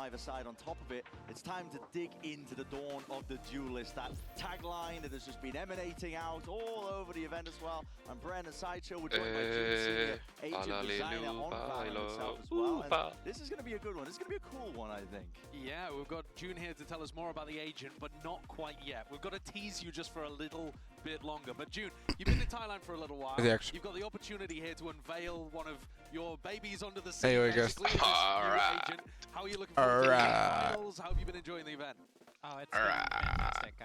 5-a-side on top of it. It's time to dig into the dawn of the duelist. That tagline that has just been emanating out all over the event as well. And Bren and Sideshow were joined by June Senior, agent designer on Valorant itself as well. And this is going to be a good one. It's going to be a cool one, I think. Yeah, we've got June here to tell us more about the agent, but not quite yet. We've got to tease you just for a little bit longer. But June, you've been in Thailand for a little while. You've got the opportunity here to unveil one of your babies under the sea, basically. Agent. How are you looking forward to the finals? How have you been enjoying the event? Oh, it's been fantastic.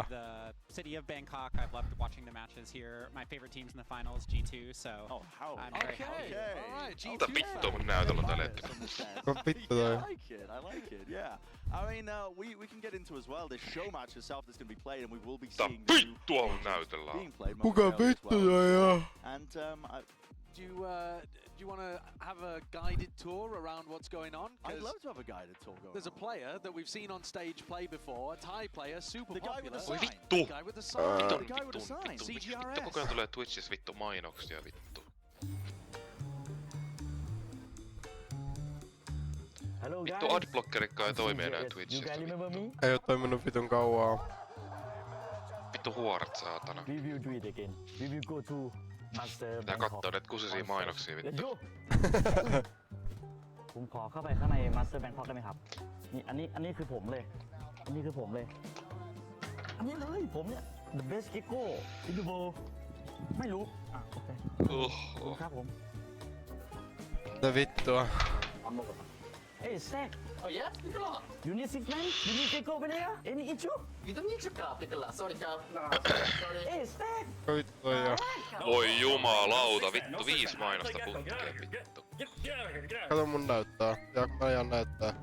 The city of Bangkok, I've loved watching the matches here. My favorite team's in the finals, G2, so I'm very happy. All right, G2. Mitä vittua mun näytöllä tällä hetkellä? I like it, yeah. I mean, we can get into as well this show match itself that's going to be played, and we will be seeing vittua on näytöllä. being played momentarily as well. And do you want to have a guided tour around what's going on? I'd love to have a guided tour going There's a player that we've seen on stage play before, a Thai player, super popular. Oi vittu! The guy with the sign. The guy with the sign. CGRS. Vittu koko ajan tulee Twitchissä vittu mainoksia vittu. Vittu adblockerikka ei toimi enää Twitchissä. Ei oo toiminut vitun kauaa. Vittu huorat saatana. Pitää kattoo näitä kusisia mainoksia vittu. ผมขอเข้าไปข้างใน Master Bangkok ได้ไหมครับนี่อันนี้คือผมเลยอันนี้คือผมเลยอันนี้เลยผมเนี่ย The Best Gecko in the world ไม่รู้โอเคครับผม Mitä vittua? Hey Zach. Oh yeah? You need six man? You need Gecko over there? Any issue? You don't need to grab it lah. Sorry, sorry. Hey Zach. Voi jumalauta vittu 5 mainosta putkeen vittu. Kato mun näyttää. Ja mä jään näyttää.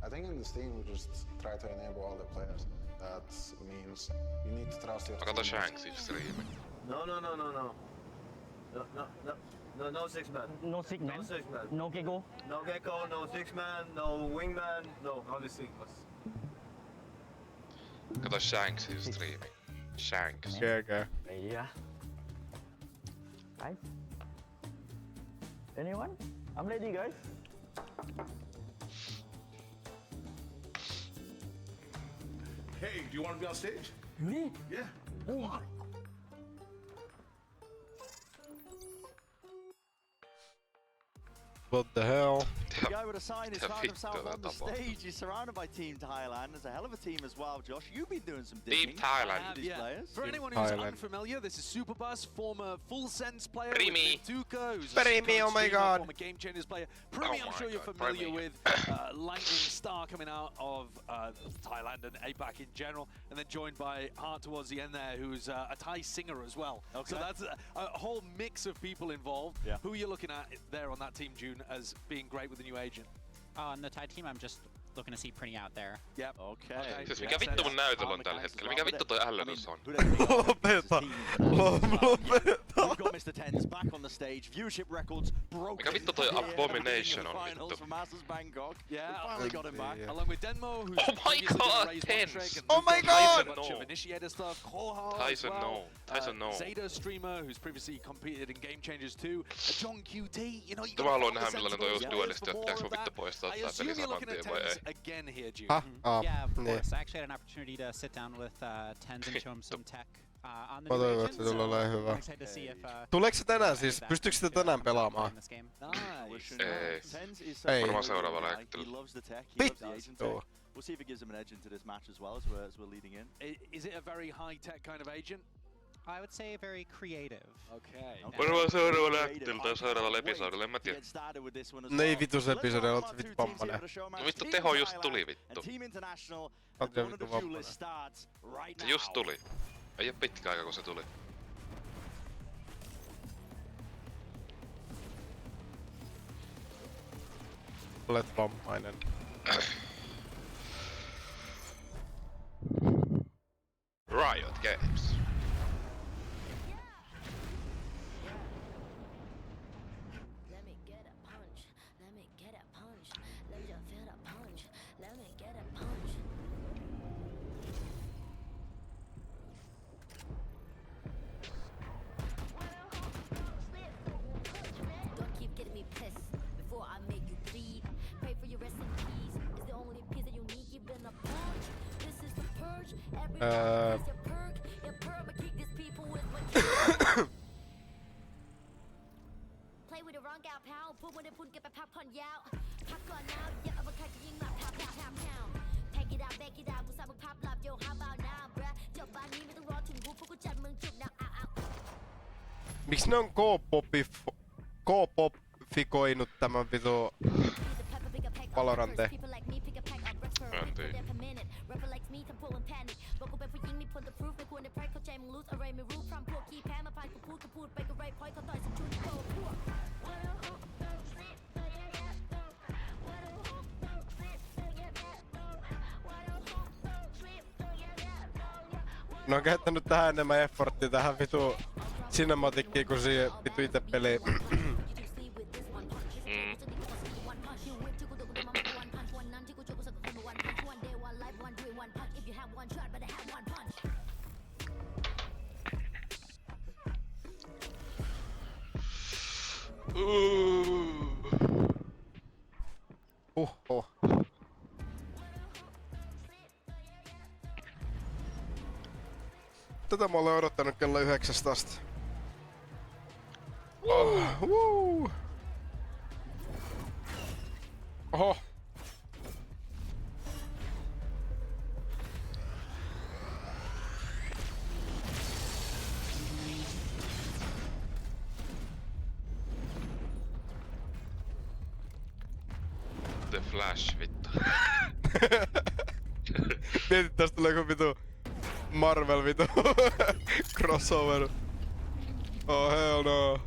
I think in this team we just try to enable all the players. That means you need to trust your Kato Shanksin striimi. No. No six man. No six man. No six man. No Gecko. No Gecko, no six man, no wingman, no only singles. Kato Shanksin striimi. Shanks. GG. Yeah. Hi. Anyone? I'm ready, guys. Hey, do you want to be on stage? Me? Yeah. Come on. What the hell? the guy with a sign is found himself on the stage. He's surrounded by Team Thailand. There's a hell of a team as well, Josh. You've been doing some digging. Team Thailand. These players. For anyone who's unfamiliar, this is Superbus, former Full Sense player. Primi. Primi, oh my god. Former Game Changers player. Primi, I'm sure you're familiar with. Lightning Star coming out of Thailand and APAC in general. And then joined by Hart towards the end there, who's a Thai singer as well. Okay. So that's a whole mix of people involved. Yeah. Who are you looking at there on that team, June, as being great with the new agent? On the Thai team, I'm just looking to see Prinny out there. Yep. Okay. Siis mikä vittu mun näytöllä on tällä hetkellä? Mikä vittu toi ällötys on? Lopeta! We've got Mr. Tens back on the stage. Viewership records broken. Mikä vittu toi Abomination on vittu? From Masters Bangkok. Yeah, we finally got him back. Along with Denmo, who's oh my god, Tens! Oh my god! Initiator stuff. Kohar Tyson as well. Tyson no. Zeta streamer, who's previously competed in Game Changers 2. John QT, you know, you got. Mä haluan nähdä millainen toi olisi duelisti, että pitääks mun vittu poistaa tää peli saman tien vai ei? Again here, June. Yeah, of course. I actually had an opportunity to sit down with Tens and show him some tech on the new agent, so I'm excited to see if tuleeko se tänään siis? Pystyykö sitä tänään pelaamaan? Ei. Varmaan seuraava lähettely. Vittu! We'll see if it gives him an edge into this match as well as we're leading in. Is it a very high-tech kind of agent? I would say very creative. Okay. Varmaan seuraava lähettely tai seuraavalla episodilla, en mä tiedä. No ei vittu se episodilla, oot se vittu pammanen. No vittu teho just tuli vittu. Oot vittu vappanen. Se just tuli. Ei oo pitkä aika kun se tuli. Olet vammainen. Riot Games. Don't keep getting me pissed before I make you bleed. Pray for your rest in peace. Miksi ne on K-pop-fikoinut tämän vitu Valorante? En tiedä. Ne on käyttänyt tähän enemmän efforttia tähän vitu cinematickiin kuin siihen vitu ite peliin. Tätä mä olen odottanut kello 9 asti. Oho. The Flash, vittu. Mietit, tästä tulee joku vitu Marvel vitu crossover. Oh hell no.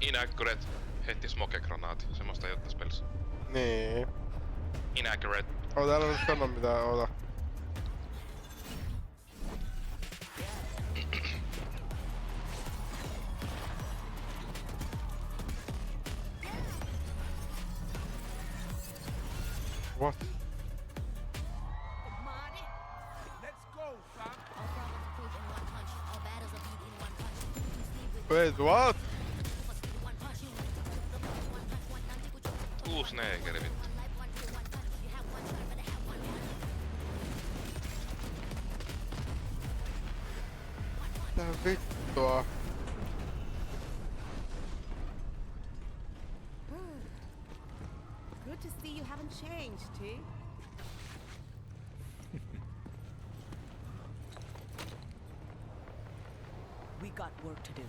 Inaccurate. Heitti smoke-granaati. Semmoista ei oo tässä pelissä. Niin. Inaccurate. Oo täällä nyt sano mitään, oota. What? Wait, what? Uusi neekeri, vittu. Tää vittua. Good to see you haven't changed, T. We got work to do.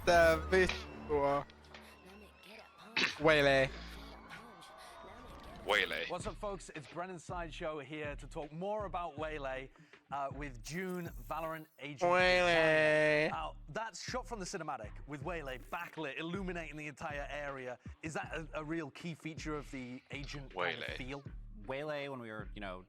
Tää vittua. Waylay. Waylay. What's up, folks? It's Brennan Sideshow here to talk more about Waylay with June, Valorant Agent. Waylay. Now, that's shot from the cinematic with Waylay backlit, illuminating the entire area. Is that a real key feature of the Agent kind of feel? Waylay, when we were,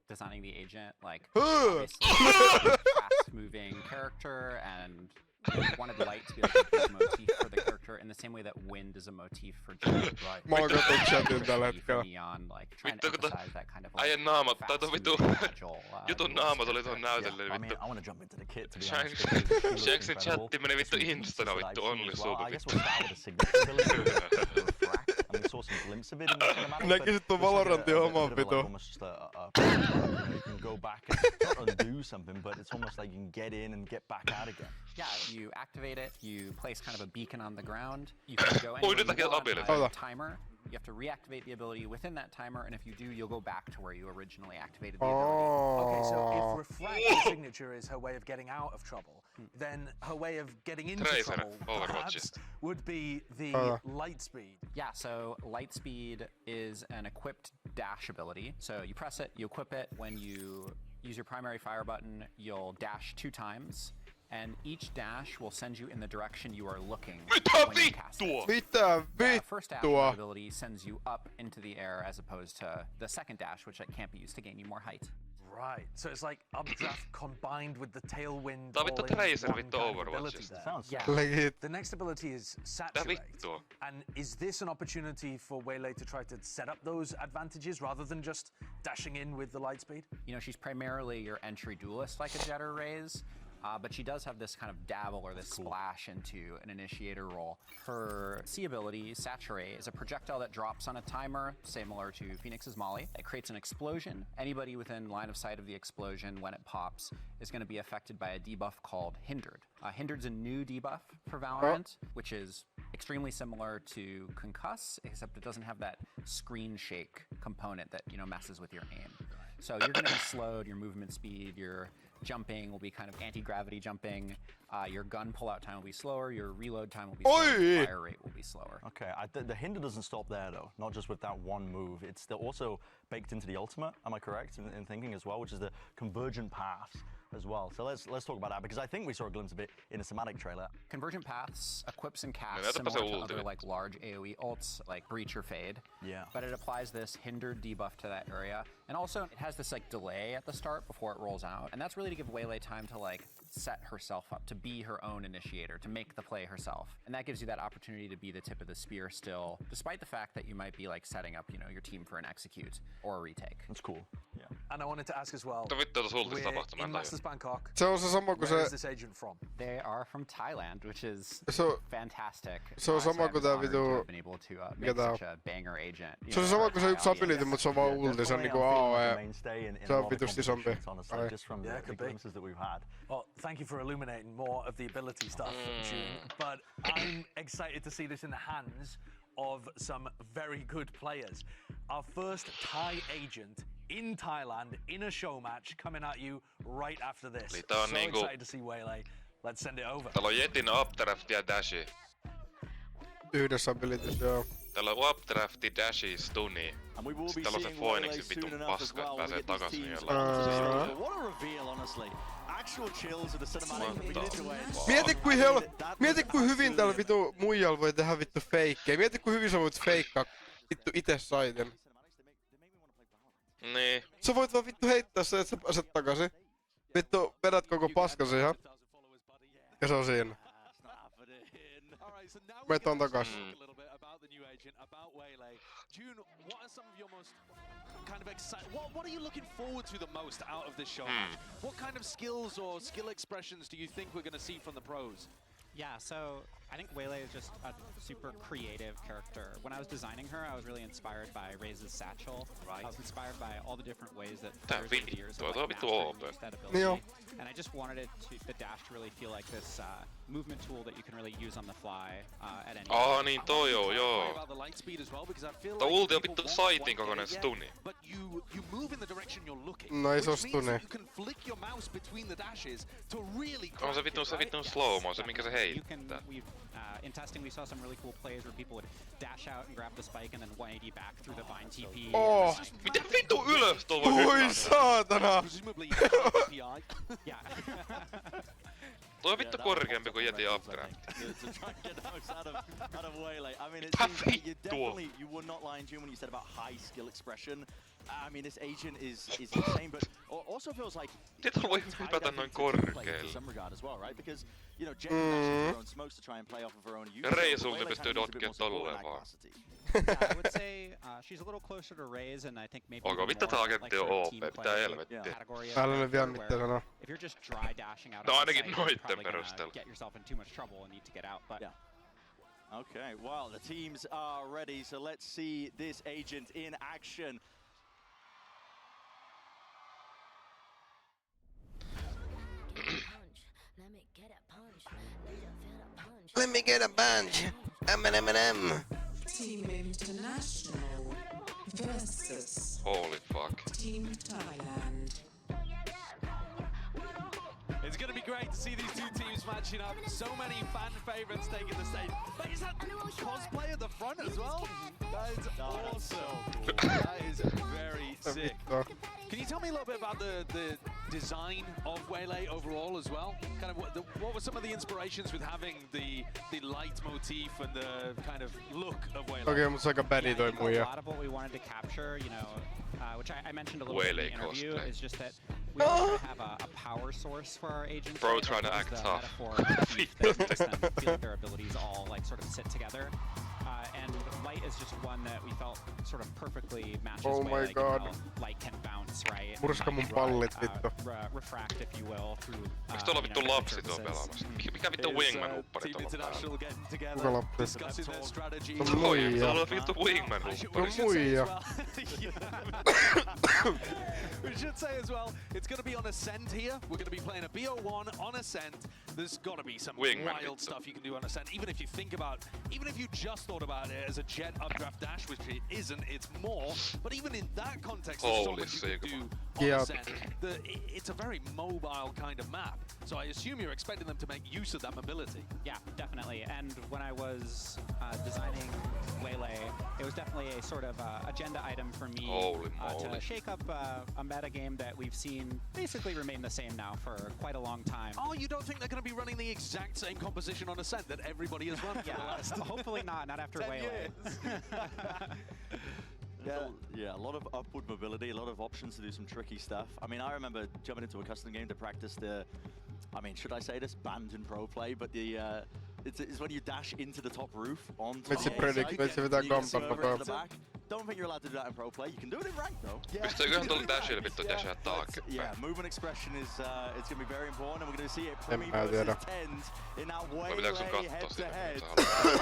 designing the agent, like, obviously, fast-moving character, and we wanted light to be like a big motif for the character in the same way that wind is a motif for June. Right. Mä oon kattonut chatin tällä hetkellä. Neon, like, trying to emphasize that kind of Äijän naamat, tai tuon vittu jutun naamat oli tuohon näytelle vittu. I want to jump into the kit to be Shanksin chatti meni vittu instana vittu onnelli suupa vittu. Saw some glimpse of it in the cinematic. Näkisit tuon Valorantin homman vitu. Almost just you can go back and not undo something, but it's almost like you can get in and get back out again. Yeah, you activate it, you place kind of a beacon on the ground, you can go anywhere you want on a timer. You have to reactivate the ability within that timer, and if you do, you'll go back to where you originally activated the ability. Okay, so if Refract the signature is her way of getting out of trouble, then her way of getting into trouble perhaps would be the light speed. Yeah, so light speed is an equipped dash ability. So you press it, you equip it. When you use your primary fire button, you'll dash 2 times. And each dash will send you in the direction you are looking when you cast it. The first dash ability sends you up into the air as opposed to the second dash, which can't be used to gain you more height. Right, so it's like updraft combined with the tailwind. Tää on vittu Tracer vittu Overwatchista. Legit. The next ability is Saturate. And is this an opportunity for Waylay to try to set up those advantages rather than just dashing in with the light speed? You know, she's primarily your entry duelist like a Jet or Raze, but she does have this kind of dabble or this splash into an initiator role. Her C ability, Saturate, is a projectile that drops on a timer, similar to Phoenix's Molly. It creates an explosion. Anybody within line of sight of the explosion when it pops is going to be affected by a debuff called Hindered. Hindered's a new debuff for Valorant, which is extremely similar to Concuss, except it doesn't have that screen shake component that, you know, messes with your aim. So you're going to be slowed, your movement speed, your jumping will be kind of anti-gravity jumping, your gun pull-out time will be slower, your reload time will be slower, your fire rate will be slower. Okay, the hinder doesn't stop there though, not just with that one move. It's still also baked into the ultimate, am I correct in thinking as well, which is the convergent paths as well. So let's talk about that, because I think we saw a glimpse of it in a cinematic trailer. Convergent paths equips and casts similar to other like large AoE ults like Breach or Fade. Yeah. But it applies this hindered debuff to that area. And also it has this like delay at the start before it rolls out. And that's really to give Waylay time to like set herself up, to be her own initiator, to make the play herself. And that gives you that opportunity to be the tip of the spear still, despite the fact that you might be like setting up, you know, your team for an execute or a retake. That's cool. Yeah. And I wanted to ask as well, we're in Masters Bangkok, Se on se sama kuin where se... is this agent from? They are from Thailand, which is Se fantastic. on So sama I'm kuin tää honored to vitu... have been able to make such a banger agent. Se on sama kuin se yksi ability, mutta se on vaan ulti, se on niinku AOE. Se on vitusti isompi. Ai. Just from the glimpses that we've had. Well, thank you for illuminating more of the ability stuff, June. But I'm excited to see this in the hands of some very good players. Our first Thai agent in Thailand in a show match coming at you right after this. So excited to see Waylay. Let's send it over. Täällä on Jetin Updraft ja Dashi. Yhdessä abilitys, joo. Täällä on Updrafti, Dashi, Stuni. Sitten täällä on se Phoenixin vitun paska, että pääsee takaisin jollain. What a reveal, honestly. Actual chills of the cinematic. Mieti kuin hyvin täällä vitu muijalla voi tehdä vittu feikkejä. Mieti kuin hyvin sä voit feikkaa vittu ite saiten. Niin. Sä voit vaan vittu heittää se, että sä pääset takaisin. Vittu, vedät koko paskas ihan. Ja se on siinä. Meitä on takas. June, what are some of your most kind of exciting... What are you looking forward to the most out of this show? What kind of skills or skill expressions do you think we're going to see from the pros? Yeah, so I think Waylay is just a super creative character. When I was designing her, I was really inspired by Raze's satchel. I was inspired by all the different ways that players over the years have used that ability. And I just wanted the dash to really feel like this movement tool that you can really use on the fly at any time. Niin toi joo. Tää ulti on vittu saitin kokoinen stuni. No ei se oo stuni. On se vitun slow-mo, se minkä se heittää. In testing, we saw some really cool plays where people would dash out and grab the spike and then 180 back through the vine TP. Oh! Miten vittu ylös tuolla voi hypätä? Oi saatana! Toi on vittu korkeampi kuin Jetin Updraft. Mitä vittua? You were not lying, June, when you said about high skill expression. I mean, this agent is insane, but also feels like Miten voi hypätä noin korkealle? some regard as well, right? Because you know, Jen dashes her own smokes to try and play off of her own use. Ja Reisulta pystyy dotkeen tolleen vaan. I would say she's a little closer to Raze, and I think maybe Onko vittu tää agentti on OP? Mitä helvettiä? Älä ole vielä mitään sanoa. If you're just dry dashing out No of ainakin the site, you're noitten probably gonna perusteella. get yourself in too much trouble and need to get out. But Okay, well, the teams are ready, so let's see this agent in action. Let me get a punch. M&M. Team International versus Holy fuck. Team Thailand. It's going to be great to see these two teams matching up. So many fan favorites taking the stage. But is that cosplay at the front as well? That is awesome. That is very sick. Can you tell me a little bit about the design of Waylay overall as well? Kind of what were some of the inspirations with having the light motif and the kind of look of Waylay? Okei, mutta se aika bädi toi muija. A lot of what we wanted to capture, you know, which I mentioned a little bit in the interview, is just that we want to have a power source for our agents. Bro trying to act tough. That makes them feel like their abilities all like sort of sit together. And Light is just one that we felt sort of perfectly matches my god. Light can bounce, right? Murska mun pallit vittu. Refract, if you will, through. Miks tuolla vittu lapsi tuo pelaamassa? Mikä vittu wingman uppari tuolla International getting together, Kuka lapsi? discussing their strategy. Se on muija. Tuolla vittu wingman uppari. Se on muija. We should say as well, it's going to be on Ascent here. We're going to be playing a BO1 on Ascent. There's got to be some wild stuff you can do on Ascent. Even if you think about, even if you just thought about it as a jet updraft dash, which it isn't, it's more. But even in that context, there's so much you can do on Ascent. It's a very mobile kind of map. So I assume you're expecting them to make use of that mobility. Yeah, definitely. And when I was designing Waylay, it was definitely a sort of agenda item for me to shake up a meta game that we've seen basically remain the same now for quite a long time. Oh, you don't think they're going to be running the exact same composition on Ascent that everybody has run for the last hopefully not after Waylay. Yeah, a lot of upward mobility, a lot of options to do some tricky stuff. I mean, I remember jumping into a custom game to practice the, I mean, should I say this? Banned in pro play, but the, it's when you dash into the top roof onto the back. Don't think you're allowed to do that in pro play. You can do it in rank though. Pystyykö tuolla dashilla vittu dashaa taaksepäin? Yeah, movement expression is it's going to be very important, and we're going to see it Premi versus Tens in that Waylay head-to-head.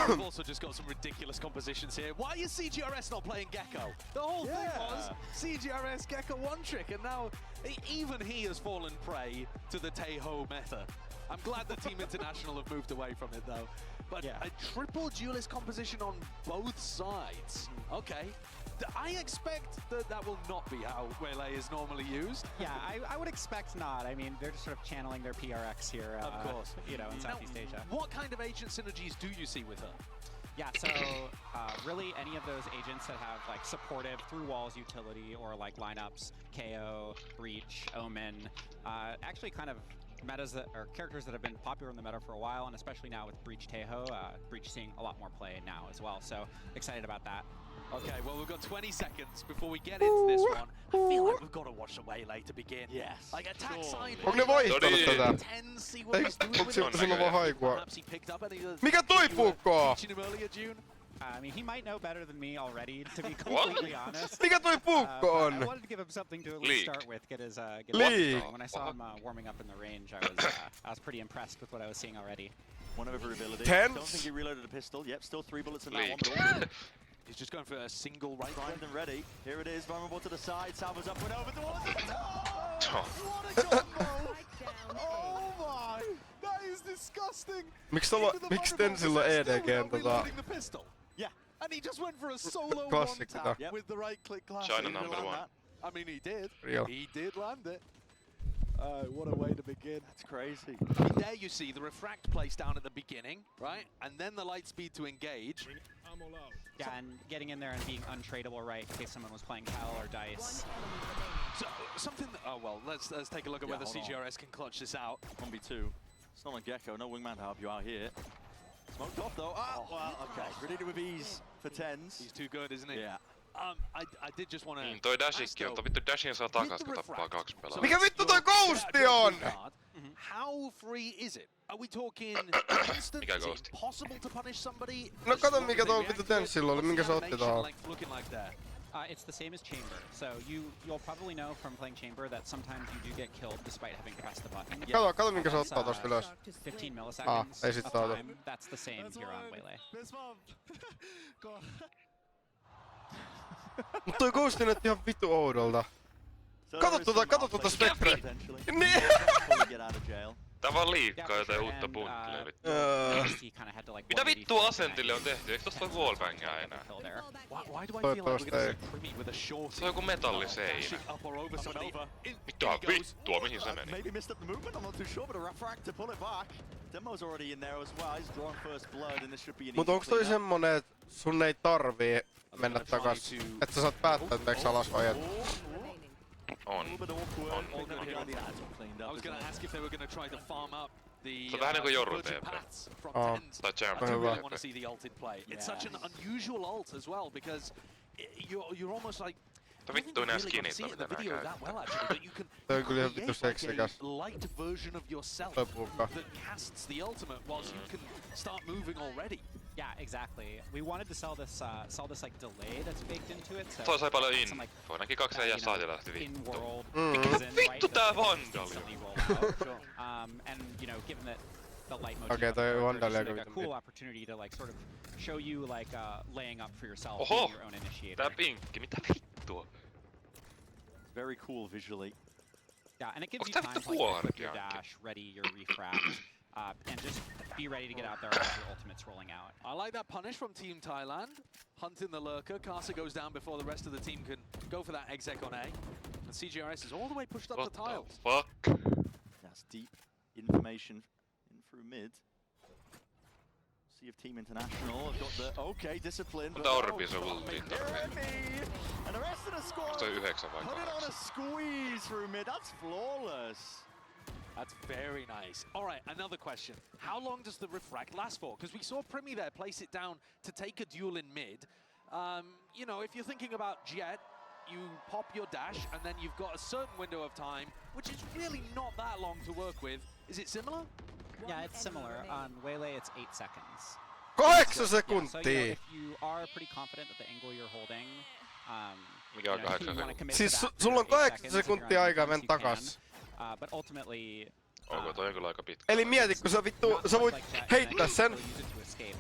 We've also just got some ridiculous compositions here. Why is CGRS not playing Gecko? The whole thing was CGRS Gecko one trick, and now even he has fallen prey to the Taeho meta. I'm glad that Team International have moved away from it though. But a triple duelist composition on both sides. Okay. I expect that will not be how Waylay is normally used. Yeah, I would expect not. I mean, they're just sort of channeling their PRX here, of course. You know, in Southeast Asia. What kind of agent synergies do you see with her? Yeah, so really any of those agents that have like supportive through walls utility or like lineups, KO, Breach, Omen, actually kind of metas that are characters that have been popular in the meta for a while, and especially now with Breach Taeho, Breach seeing a lot more play now as well. So excited about that. Okay, well we've got 20 seconds before we get into this one. I feel like we've got to watch the Waylay to begin. Yes. Like attack side. Onko ne voittanut tätä? Perhaps he picked up any of Mikä toi puukko? I mean, he might know better than me already, to be completely honest. Mikä toi puukko on? I wanted to give him something to at least start with, get his when I saw him warming up in the range, I was pretty impressed with what I was seeing already. One of every ability. Tense. Don't think he reloaded a pistol. Yep, still 3 bullets in that one. He's just going for a single right primed and ready. Here it is, vulnerable to the side. Salvo's up and over towards it. Oh, what a combo! Oh my! That is disgusting! Miksi Tensillä EDG:n Yeah, and he just went for a solo Classic one tap with the right click class. China #1. I mean, he did. Real. He did land it. What a way to begin. That's crazy. There you see the refract place down at the beginning, right? And then the light speed to engage. Yeah, and getting in there and being untradeable, right, in case someone was playing Hell or Dice. So, something that, oh well, let's take a look at whether CGRS can clutch this out. 1v2. It's not on Gecko, no wingman to help you out here. Smoked off though. Ah, well, okay. Ready with ease for Tens. He's too good, isn't he? Yeah. I did just want to... Niin, toi Dashikki on, vittu Dashin saa takas, kun tappaa 2 pelaajaa. Mikä vittu toi Ghosti on? How free is it? Are we talking instant? Mikä Is Ghost? it possible to punish somebody? No kato mikä tuo vittu Tensillä oli, minkä se otti tuohon. Looking like that. It's the same as Chamber. So you'll probably know from playing Chamber that sometimes you do get killed despite having pressed the button. Kato minkä se ottaa tosta ylös. 15 milliseconds ei sit of saatu. time. That's the same here on Waylay. Mut toi Ghosti näytti ihan vittu oudolta. Kato tota Spectre. Niin! Tää vaan liikkaa jotain uutta punttia vittu. Mitä vittua Ascentille on tehty? Eikö tosta voi wallbangaa enää? Toivottavasti ei. Se on joku metalliseinä. Mitä vittua, mihin se meni? Maybe missed up the movement, I'm not too sure, but a refract to pull it back. Demo's already in there as well, he's drawn first blood and this should be an Mut onks toi semmonen, et sun ei tarvii mennä takas, et sä saat päättää, että eikö alas vai et? On. I was going to ask if they were going to try to farm up the Se on vähän niinku Jorru budget TP. paths from Tens. Tai Champ. I do really want to see the ulted play. It's such an unusual ult as well because you're almost like Mutta vittu nää skinit on mitä nää käyttää. Tää on kyllä ihan vittu seksikäs. Light version of yourself Lopulta. that casts the ultimate whilst you can start moving already. Yeah, exactly. We wanted to sell this like delay that's baked into it. So Toi sai paljon some, like, infoa. Näki 2 ja saa ja lähti vittu. in-world Mikä vittu tää Vandal? And you know, given that the light motif Okei, of the toi character Vandal is aika like a vitun cool vittu. opportunity to like sort of show you like laying up for yourself, Oho! being your own initiator. Tää pinkki, mitä vittua? Very cool visually. Yeah, and it gives Onks you tää time vittu to like kuoret equip your Jankki? dash, ready your refract, and just be ready to get out there as your ultimate's rolling out. I like that punish from Team Thailand. Hunting the lurker. Casa goes down before the rest of the team can go for that exec on A. And CGRS is all the way pushed up What the the tiles. fuck? That's deep information in through mid. See if Team International have got the okay discipline. Mutta Orbis on ultiin And the rest of the squad Onks toi 9 vai put it on a 8? squeeze through mid. That's flawless. That's very nice. All right, another question. How long does the refract last for? Because we saw Primi there place it down to take a duel in mid. You know, if you're thinking about Jet, you pop your dash and then you've got a certain window of time, which is really not that long to work with. Is it similar? Yeah, it's similar. On Waylay, it's 8 seconds. 8 So, sekuntia! if you are pretty confident that the angle you're holding, Mikä on you know, 8 you wanna sekuntia? commit to Siis that sulla on for 8 8 seconds, if you're on sekuntia aikaa defense, mennä you can. takas. But ultimately, Onko toi on kyllä aika pitkä? Eli mieti, kun sä vittu, sä voit heittää sen. use it to escape.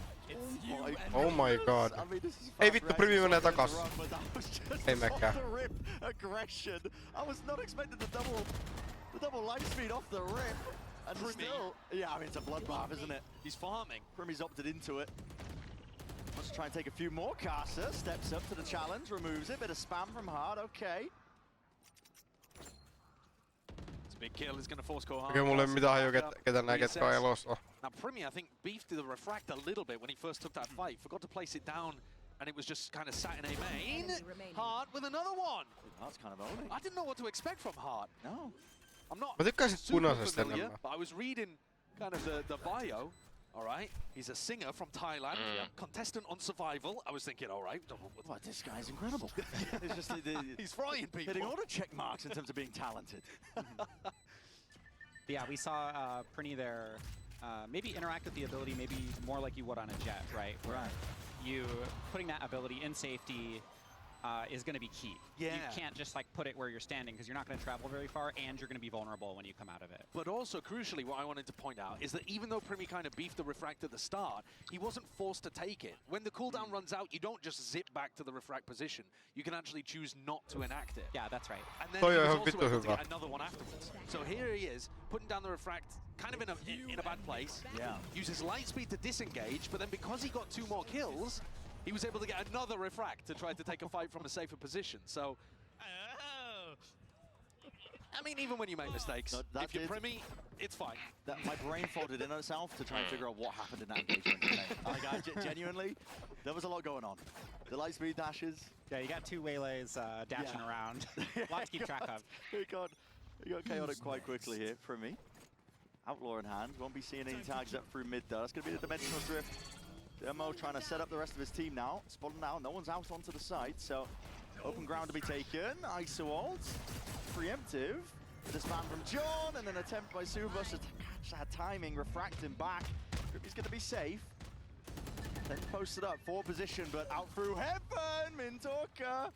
Oh my god. I mean, this is Ei vittu, Primi menee takas. run, but that was just Ei mekään. off the rip aggression. I was not expecting the double light speed off the rip. And still, yeah, I mean, it's a bloodbath, isn't it? He's farming. Primi's opted into it. Wants to try and take a few more. Casa steps up to the challenge, removes it. Bit of spam from Hard, okay. It's a big kill. Is going to force go hard. Okei, mulla ei mitään haju, ketä nää ketkä on elossa. Now, Primi, I think, beefed the refract a little bit when he first took that fight. Forgot to place it down, and it was just kind of sat in a main. Hart with another one. Hart's kind of owning. I didn't know what to expect from Hart. No. I'm not Mä tykkäsin super punaisesta familiar, enemmän. but I was reading kind of the bio. All right, he's a singer from Thailand, contestant on Survival. I was thinking, all right, What, this guy's incredible. It's just he's frying people. hitting all the check marks in terms of being talented. Yeah, we saw Prinny there maybe interact with the ability maybe more like you would on a Jet, right? Where you putting that ability in safety is going to be key. Yeah. You can't just like put it where you're standing because you're not going to travel very far and you're going to be vulnerable when you come out of it. But also, crucially, what I wanted to point out is that even though Primi kind of beefed the refract at the start, he wasn't forced to take it. When the cooldown runs out, you don't just zip back to the refract position. You can actually choose not to enact it. Yeah, that's right. And then Toi he on was ihan also vittu able to hyvä. get another one afterwards. So here he is, putting down the refract, kind of in a bad place. Yeah. Uses light speed to disengage, but then because he got 2 more kills, he was able to get another refract to try to take a fight from a safer position. So, I mean, even when you make mistakes, No, if you're Primi, it's fine. My brain folded in on itself to try and figure out what happened in that engagement today. Like, genuinely, there was a lot going on. The light speed dashes. Yeah, you got 2 Waylays dashing around. Lot to keep track of. It got chaotic quite quickly here from me. Outlaw in hand. Won't be seeing any tags up through mid though. That's going to be the dimensional drift. Demo trying to set up the rest of his team now. Spotted now. No one's out onto the side, so open ground to be taken. ISO ult. Preemptive. This man from John, and an attempt by Subas to catch that timing, refract him back. He's going to be safe. Then posted up, 4 position, but out through heaven, Mintoka.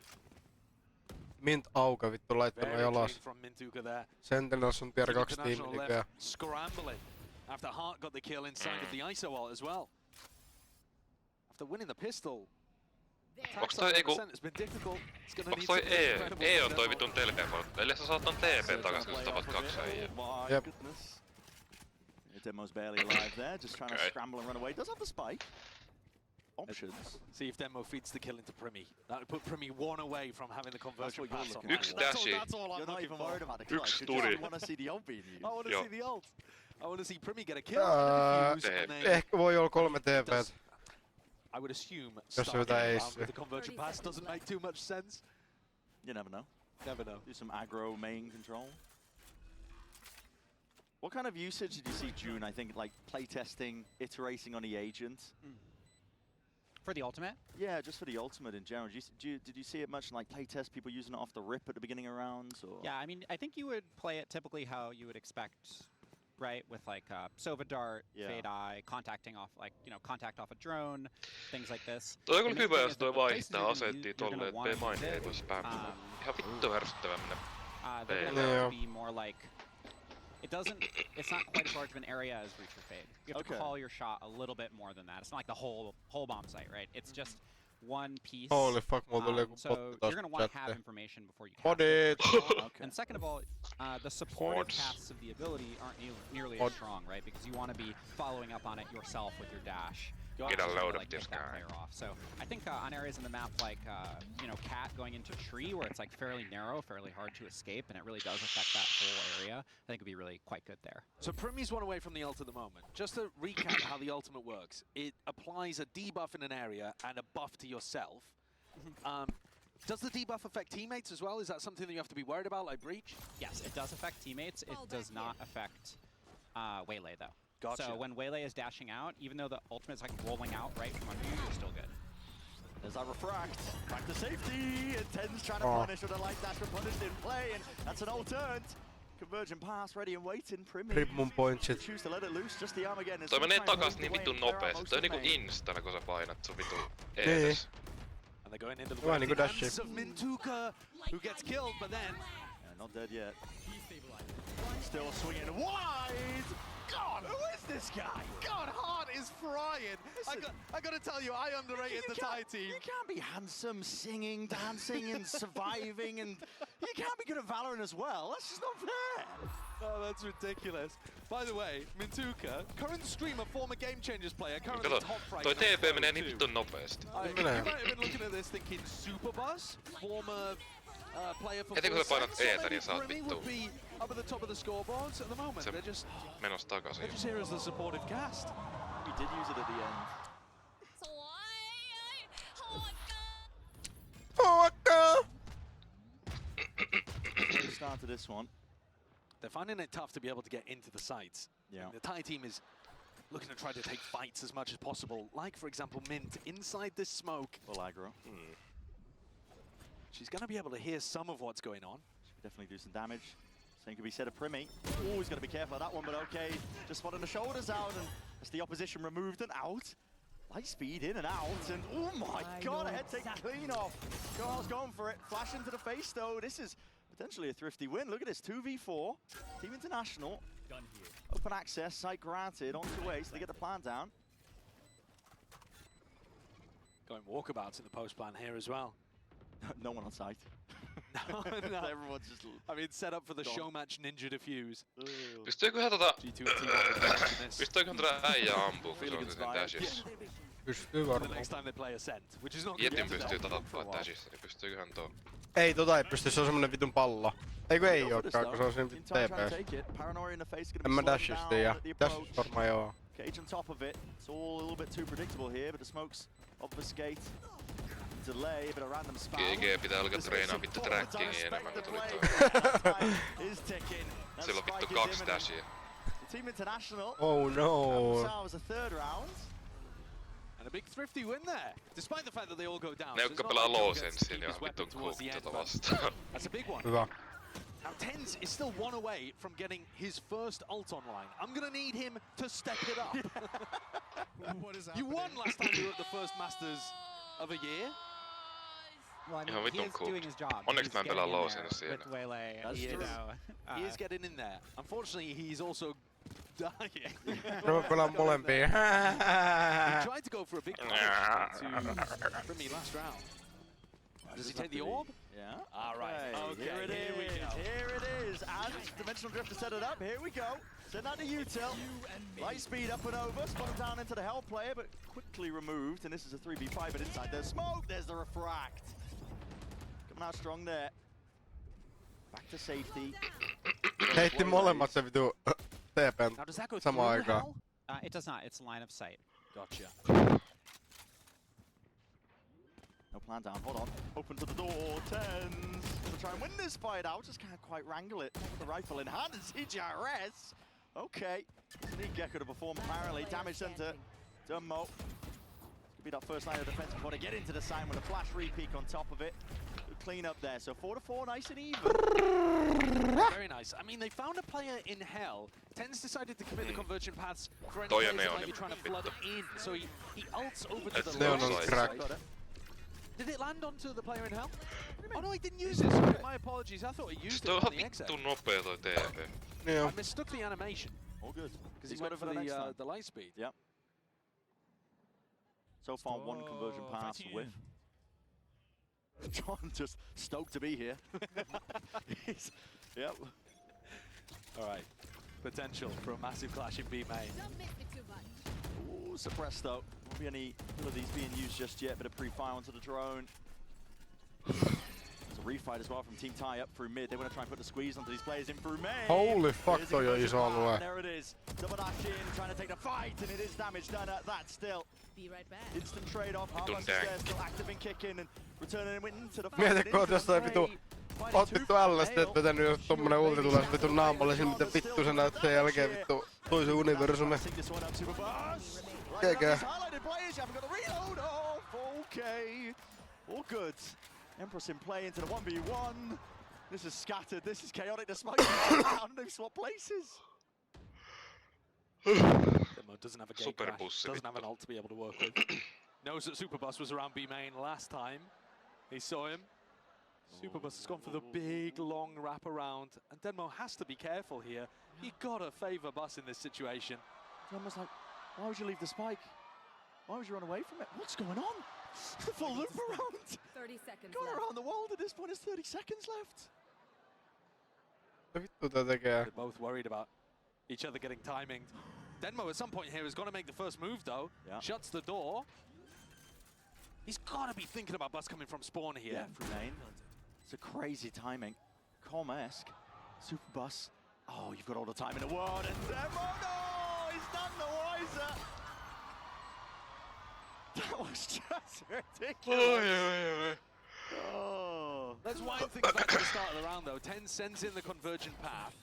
Mint auka vittu laittanut Very jalas. clean from Mintuka there. Sentinels on tier 2 International tiimi left nykyään. scrambling after Hart got the kill inside of the ISO ult as well. After winning the pistol. Onks toi eiku... It's been difficult. It's gonna Onks need toi some incredible E on toi demo. vitun teleport. Eli sä saat ton TP takas, kun sä tapat 2 äijää. Oh my Yep. goodness. Yeah, Demo's barely alive there, just trying to scramble and run away. Does have the spike. Options. See if Demo feeds the kill into Primi. That would put Primi 1 away from having the conversion what you're pass on. looking Yksi at. dashi. That's all I'm You're not looking even for. worried about the clutch. You sturi. just want to see the ult being used. I want to Joo. see the ult. I want to see Primi get a kill and a defuse, and then Ehkä voi olla 3 TP:t. I would assume Jos starting jotain around ace. with the conversion pass doesn't make too much sense. You never know. Never know. Do some aggro main control. What kind of usage did you see June? I think like playtesting, iterating on the agent. For the ultimate? Yeah, just for the ultimate in general. Did you see it much in like playtest, people using it off the rip at the beginning of rounds? Or? Yeah, I mean, I think you would play it typically how you would expect, right? With like Sova Dart, Fade Eye, contacting off, like, you know, contact off a drone, things like this. Toi on kyllä hyvä, jos toi vaihtaa asettia tolleen, että B-maini ei voi spämmää. Ihan vittu ärsyttävää mennä they're be more like, it's not quite as large of an area as Reach or Fade. You have to call your shot a little bit more than that. It's not like the whole bomb site, right? It's just one piece. Holy fuck, so you're going to want to have information before you cast it. And second of all, the supportive paths of the ability aren't nearly as strong, right? Because you want to be following up on it yourself with your dash. Get a load of this guy. So I think on areas in the map like, you know, Cat going into Tree, where it's like fairly narrow, fairly hard to escape, and it really does affect that whole area, I think it'd be really quite good there. So Primmy's one away from the ult at the moment. Just to recap how the ultimate works, it applies a debuff in an area and a buff to yourself. Does the debuff affect teammates as well? Is that something that you have to be worried about, like Breach? Yes, it does affect teammates. It does not affect Waylay, though. Gotcha. So when Waylay is dashing out, even though the ultimate is like rolling out right from under you, you're still good. There's that refract. Back to safety. Intense trying to punish with a light dash, but punished in play, and that's an ult turned. Convergent pass ready and waiting. Primmun pointsit. Choose to let it loose. Just the arm again. Toi menee takas niin vitun nopeesti. Toi on niinku instana, kun sä painat sun vitun ees. And they're going into the hands of Mintuka, who gets killed, but then... Yeah, not dead yet. Still swinging wide! God, who is this guy? God, Hart is frying. I gotta tell you, I underrated the Thai team. You can't be handsome, singing, dancing, and surviving, and you can't be good at Valorant as well. That's just not fair. Oh, that's ridiculous. By the way, Mintuka, current streamer, former Game Changers player, currently top right. Toi TP menee niin vitun nopeesti. You might have been looking at this thinking Superbuzz, former player for heti kun sä painat E:tä, niin saat vittu. Up at the top of the scoreboards at the moment. They're just menos takaisin. They're just here as the supportive cast. We did use it at the end. Start to this one. They're finding it tough to be able to get into the sites. Yeah. The Thai team is looking to try to take fights as much as possible. Like, for example, Mint inside this smoke. Full aggro. She's going to be able to hear some of what's going on. She could definitely do some damage. Same could be said of Primmy. Oh, he's got to be careful of that one, but okay. Just spotting the shoulders out, and as the opposition removed and out. Light speed in and out, and oh my god, a head take clean off. Carl's going for it. Flash into the face, though. This is potentially a thrifty win. Look at this, 2v4. Team International. Done here. Open access, site granted, on the way, so they get the plan down. Going walkabouts in the post plan here as well. No one on site. No. Everyone's just... I mean, set up for the show match ninja defuse. Pystyyköhän pystyyköhän äijää ampuu, kun se on sen dashissa? Pystyy varmaan. The next time they play Ascent, which is not Jetin pystyy tappaa dashissa, niin pystyyköhän tuo? Ei ei pysty, se on semmonen vitun pallo. Eikö ei ookaan, kun se on siinä vitun TP:ssä. En mä dashista tiedä. Dashista varmaan joo. Cage on top of it. It's all a little bit too predictable here, but the smokes obfuscate. Delay, but a random spell. GG pitää alkaa treenaa vittu trackingia enemmän, kun tuli toi. Sillä on vittu 2 dashia. Team International. Oh no. Was a third round. And a big thrifty win there, despite the fact that they all go down. Ne jotka pelaa low sense, niin on vittun kuuttota vastaan. That's a big one. Hyvä. Now Tens is still one away from getting his first ult online. I'm gonna need him to step it up. What is you won last time you were at the first Masters of a year. Well, I mean, he is doing his job. Onneksi mä en pelaa low sense with Waylay. He is getting in there. Unfortunately, he's also dying. Mä pelaan molempia. He tried to go for a big to Primmy last round. Does he take the orb? Yeah. All right. Okay. Here it is. Here it is. And Dimensional Drift to set it up. Here we go. Send that to Util. Light speed up and over. Spun down into the Hell player, but quickly removed. And this is a 3v5, but inside there's smoke. There's the refract. Coming out strong there. Back to safety. Heitti molemmat se vitu TP:n samaan aikaan. It does not. It's line of sight. Gotcha. No plan down, hold on. Open to the door, Tens. To try and win this fight out, just can't quite wrangle it. With the rifle in hand, and CGRS. Okay. Sneak Gecko to perform apparently. Damage done to Mo. Be that first line of defense before they get into the sign with a flash re-peek on top of it. Good clean up there. So 4-4, nice and even. Very nice. I mean, they found a player in Hell. Tens decided to commit the conversion paths for any Toi players ja that ne might be on trying to flood in. So he ults over to Et the ne on left cracked. side. Did it land onto the player in Hell? Oh no, he didn't use it. Sorry, my apologies. I thought he used it Toi on on the exit. vittu nopea toi TP. Niin I mistook the animation All good. because he He's went ready for for the next time. the light speed. Yep. So far, one conversion pass with. John just stoked to be here. Yep. All right. Potential for a massive clash in B main. Don't miss me too much. Ooh, suppressed though. Won't be any of these being used just yet. Bit of pre-fire onto the drone. There's a refight as well from Team Tie up through mid. They want to try and put the squeeze onto these players in through main. Holy fuck, Here's a toi on conversion iso path, alue. and there it is. Double dash in, trying to take the fight, and it is damage done at that still. Be right back. Instant trade-off. Vitun Harmless is there, dank. still active and kicking, and returning into the fight. Mieti, kun oot jossain vitu... Oot vittu LSD, et vetänyt jos tommonen ulti tulee vittu naamalle, sillä mitä vittu se näyttää sen jälkeen vittu toisen universumi. Kekää. All good. Empress in play into the 1v1. This is scattered, this is chaotic. The smoke down, they've swapped places. Demo doesn't have a gate crash, Superbussi doesn't have an vittu. ult to be able to work with. Knows that Superbus was around B main last time. He saw him. Superbus has gone for the big, long wraparound, and Denmo has to be careful here. You gotta favour Bus in this situation. It's almost like, why would you leave the spike? Why would you run away from it? What's going on? The full loop around. 30 seconds Going left. around the world at this point, it's 30 seconds left. Mitä vittu tää tekee? They're both worried about each other getting timing. Denmo at some point here is going to make the first move though. Yeah. Shuts the door. He's got to be thinking about Bus coming from spawn here. Yeah, from main. It's a crazy timing. Com-esque. Superbus. Oh, you've got all the time in the world, and Demo, no! He's none the wiser! That was just ridiculous. Oh. Let's wind things back to the start of the round though. 10 sends in the convergent path.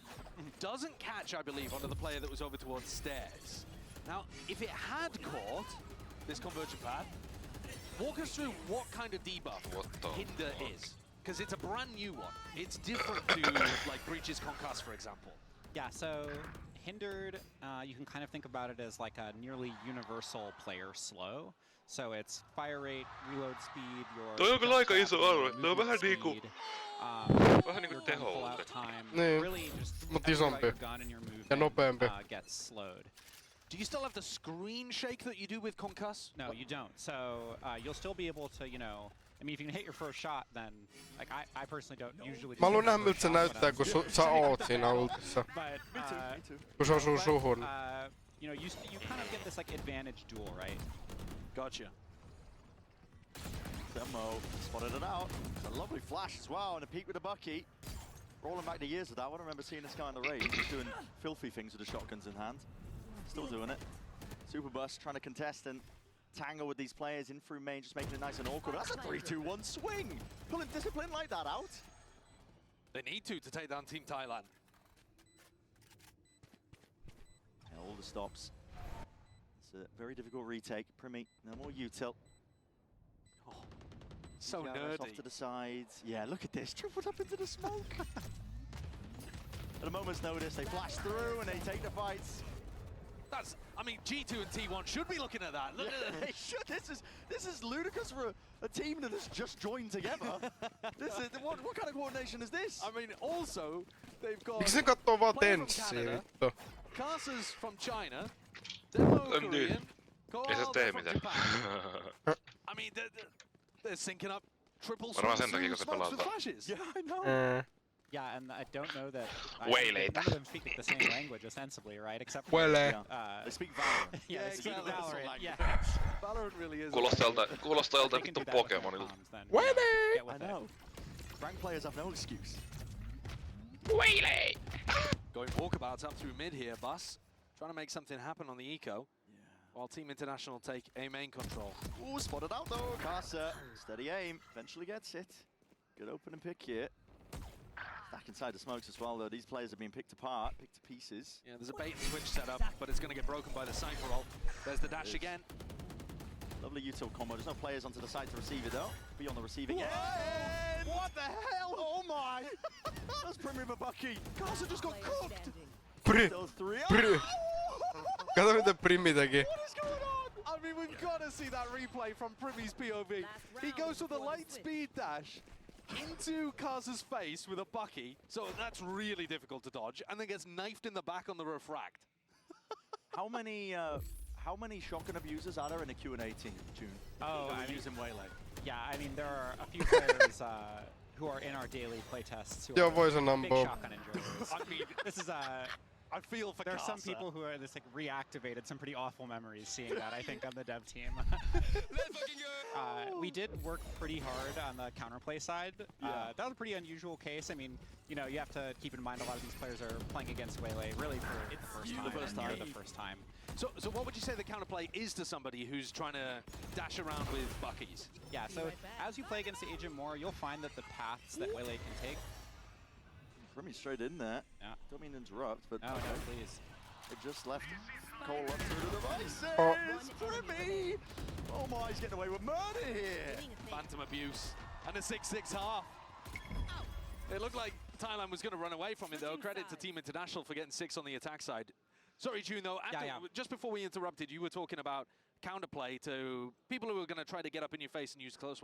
Doesn't catch, I believe, onto the player that was over towards stairs. Now, if it had caught this convergent path, walk us through what kind of debuff Hinder is. Because it's a brand new one. It's different to like Breach's Concuss, for example. Yeah, so Hindered, you can kind of think about it as like a nearly universal player slow. So it's fire rate, reload speed, your... Toi on kyllä aika iso alue. Toi on vähän niinku... Vähän niinku your teho full out ulti. time. Niin, Really just mut every isompi right gun in your movement, ja nopeampi. Gets slowed. Do you still have the screen shake that you do with Concuss? No, you don't. So you'll still be able to, you know, I mean, if you can hit your first shot, then, like, I personally don't usually... Mä haluan nähdä miltä se näyttää, kun sä oot siinä ultissa. But, Kun se osuu suhun. you know, you kind of get this, like, advantage duel, right? Gotcha. Demo spotted it out. It's a lovely flash as well, and a peek with the Bucky. Rolling back the years of that, I don't remember seeing this guy in the raid. He's doing filthy things with the shotguns in hand. Still doing it. Superbus trying to contest and tangle with these players in through main, just making it nice and awkward. That's a 3-2-1 swing! Pulling discipline like that out. They need to take down Team Thailand. Yeah, all the stops. It's a very difficult retake. Primi, no more util. Oh, so Gareth nerdy. off to the sides. Yeah, look at this. Tripled up into the smoke. At a moment's notice, they flash through and they take the fights. That's, I mean, G2 and T1 should be looking at that. Look at They should. This is ludicrous for a team that has just joined together. What kind of coordination is this? I mean, also, they've got... Miksi ne kattoo vaan player from tenssiä Canada, vittu? Carsas from China, Demo Korean, Ei se Koala tee from mitään. Japan. I mean, they're syncing up triple Varmaan sen takia, kun se smokes with pelaa. flashes. Yeah, I know. Yeah, and I don't know that... Waylaid. None of them speak the same language, ostensibly, right? Except for... Wele. They speak Valorant. Yeah, they speak exactly. Valorant, yeah. Valorant really is. Kuulostaa joltain They can do vittu that with their Pokemonilta. comms, then, Wele! get I with it. know. Rank players have no excuse. Waylaid! Going walkabouts up through mid here, Bus. Trying to make something happen on the eco. While Team International take A main control. Ooh, spotted out though. Casa, steady aim, eventually gets it. Good open and pick here. Back inside the smokes as well though. These players have been picked apart, picked to pieces. Yeah, there's a bait and switch set up, but it's going to get broken by the Cypher ult. There's the dash again. Lovely util combo. There's no players onto the side to receive it though. Be on the receiving end. What the hell? Oh my! That's Premier Bucky. Carson just got cooked. Those three. Kato miten Primi teki. What is going on? I mean, we've got to see that replay from Primy's POV. He goes with a light speed dash into Kaza's face with a Bucky, so that's really difficult to dodge, and then gets knifed in the back on the refract. How many shotgun abusers are there in the Q&A team, June? Oh, I use in Waylay. Yeah, I mean, there are a few players who are in our daily playtests who Joo, are voi sanoa big Bob. shotgun enjoyers. I mean, this is I feel for there are some Kaza. people who are just like reactivated some pretty awful memories seeing that, I think, on the dev team. We did work pretty hard on the counterplay side. That was a pretty unusual case. I mean, you know, you have to keep in mind a lot of these players are playing against Waylay really for the first time. So what would you say the counterplay is to somebody who's trying to dash around with Buckies? Yeah, so as you play against the agent more, you'll find that the paths that Waylay can take. Remy straight in there. Yeah. Don't mean to interrupt, but No, no, please. it just left Cole up through the devices. Oh. Remy! Oh my, he's getting away with murder here. Phantom abuse and a 6-6 half. It looked like Thailand was going to run away from it though. Credit to Team International for getting 6 on the attack side. Sorry, June, though. Just before we interrupted, you were talking about counterplay to people who are going to try to get up in your face and use close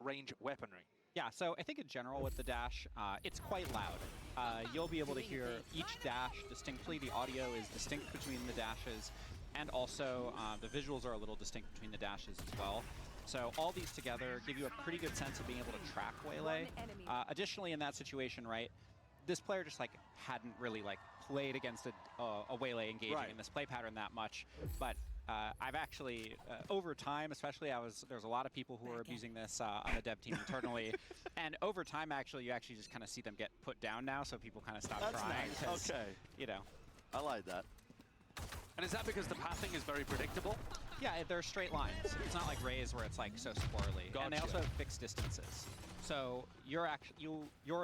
range weaponry. Yeah, so I think in general with the dash, it's quite loud. You'll be able to hear each dash distinctly. The audio is distinct between the dashes, and also the visuals are a little distinct between the dashes as well. So all these together give you a pretty good sense of being able to track Waylay. Additionally, in that situation, right, this player just like hadn't really like played against a Waylay engaging in this play pattern that much, but I've actually, over time especially, there's a lot of people who are abusing this on the dev team internally, and over time actually you actually just kind of see them get put down now, so people kind of stop trying. Nice. Okay. You know. I like that. And is that because the pathing is very predictable? Yeah, they're straight lines. It's not like Raze where it's like so squirrely. Gotcha. And they also have fixed distances. So your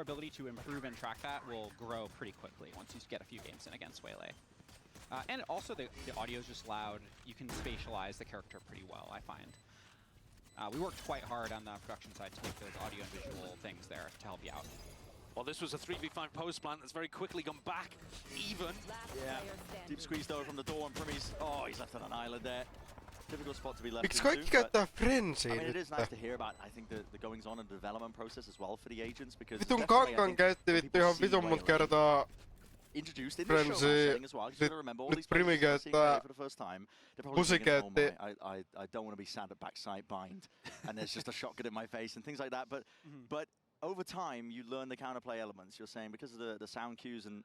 ability to improve and track that will grow pretty quickly once you get a few games in against Waylay. And also the audio is just loud. You can spatialize the character pretty well, I find. We worked quite hard on the production side to make those audio and visual things there to help you out. Well, this was a 3v5 post plant that's very quickly gone back even. Yeah, deep squeeze though from the door, and Primy's, he's left on an island there. Difficult spot to be left Miksi into, kaikki käyttää Frenziä I mean, it is nyt? nice to hear about, I think, the goings on in the development process as well for the agents, because Vitun Kankan käytti vittu ihan vitun mut kertaa introduced in the show setting as well. You gotta remember, all these Primi players seeing Waylay käyttää, for the first time. They're probably Pusi thinking, oh käytti. my, I don't want to be sat at backside bind, and there's just a shotgun in my face and things like that. But over time, you learn the counterplay elements. You're saying because of the sound cues and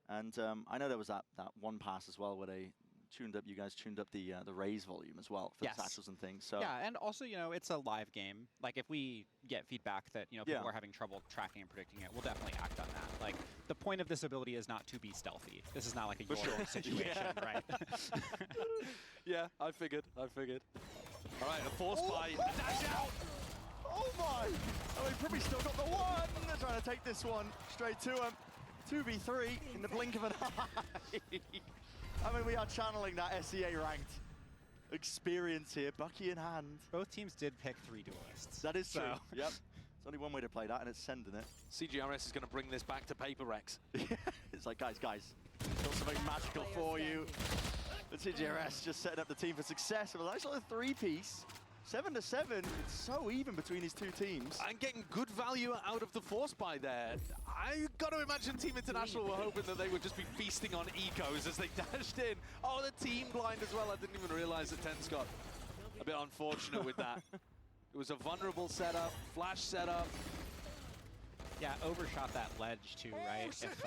I know there was that one pass as well where they you guys tuned up the Raze volume as well for the satchels and things. So yeah, and also, you know, it's a live game. Like if we get feedback that, you know, people are having trouble tracking and predicting it, we'll definitely act on that. Like the point of this ability is not to be stealthy. This is not like a your situation, right? Yeah, I figured. All right, a force buy, dash out. Oh my! I mean, Primy's still got the one. They're trying to take this one straight to him. 2v3 in the blink of an eye. I mean, we are channeling that SEA ranked experience here, Bucky in hand. Both teams did pick 3 duelists. That is true. Yep. There's only one way to play that, and it's sending it. CGRS is going to bring this back to Paper Rex. It's like, guys, got something magical for you. But CGRS just setting up the team for success. With a nice little 3-piece. 7-7. It's so even between these two teams. And getting good value out of the force buy there. I got to imagine Team International were hoping that they would just be feasting on ecos as they dashed in. Oh, the team blind as well. I didn't even realize that Ten's got a bit unfortunate with that. It was a vulnerable setup, flash setup. Yeah, overshot that ledge too, right? If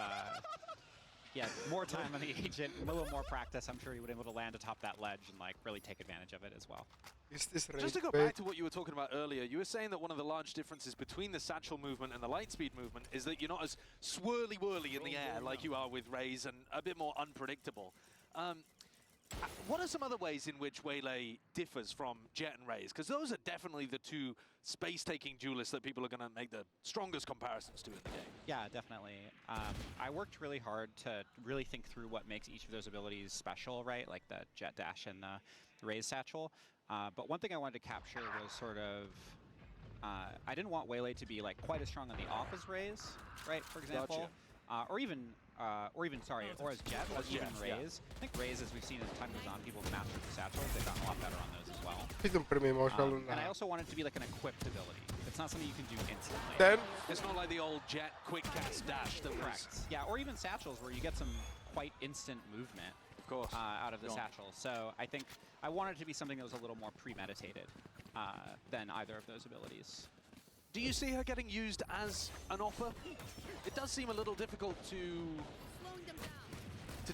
yeah, more time on the agent, a little more practice, I'm sure he would be able to land atop that ledge and like really take advantage of it as well. Just to go back to what you were talking about earlier, you were saying that one of the large differences between the satchel movement and the light speed movement is that you're not as swirly-whirly in the air like you are with Raze and a bit more unpredictable. What are some other ways in which Waylay differs from Jet and Raze? Because those are definitely the two space-taking duelists that people are going to make the strongest comparisons to in the game. Yeah, definitely. I worked really hard to really think through what makes each of those abilities special, right? Like the Jet Dash and the Raze Satchel. But one thing I wanted to capture was sort of, I didn't want Waylay to be like quite as strong on the off as Raze, right? For example, or even as Jet, or even Raze. I think Raze, as we've seen as time goes on, people have mastered the satchels. They've gotten a lot better on those as well. And I also want it to be like an equipped ability. It's not something you can do instantly. Then It's not like the old Jet quick cast dash that Correct. Yeah, or even satchels where you get some quite instant movement. Of course. Out of the satchel. So I think I wanted it to be something that was a little more premeditated than either of those abilities. Do you see her getting used as an offer? It does seem a little difficult to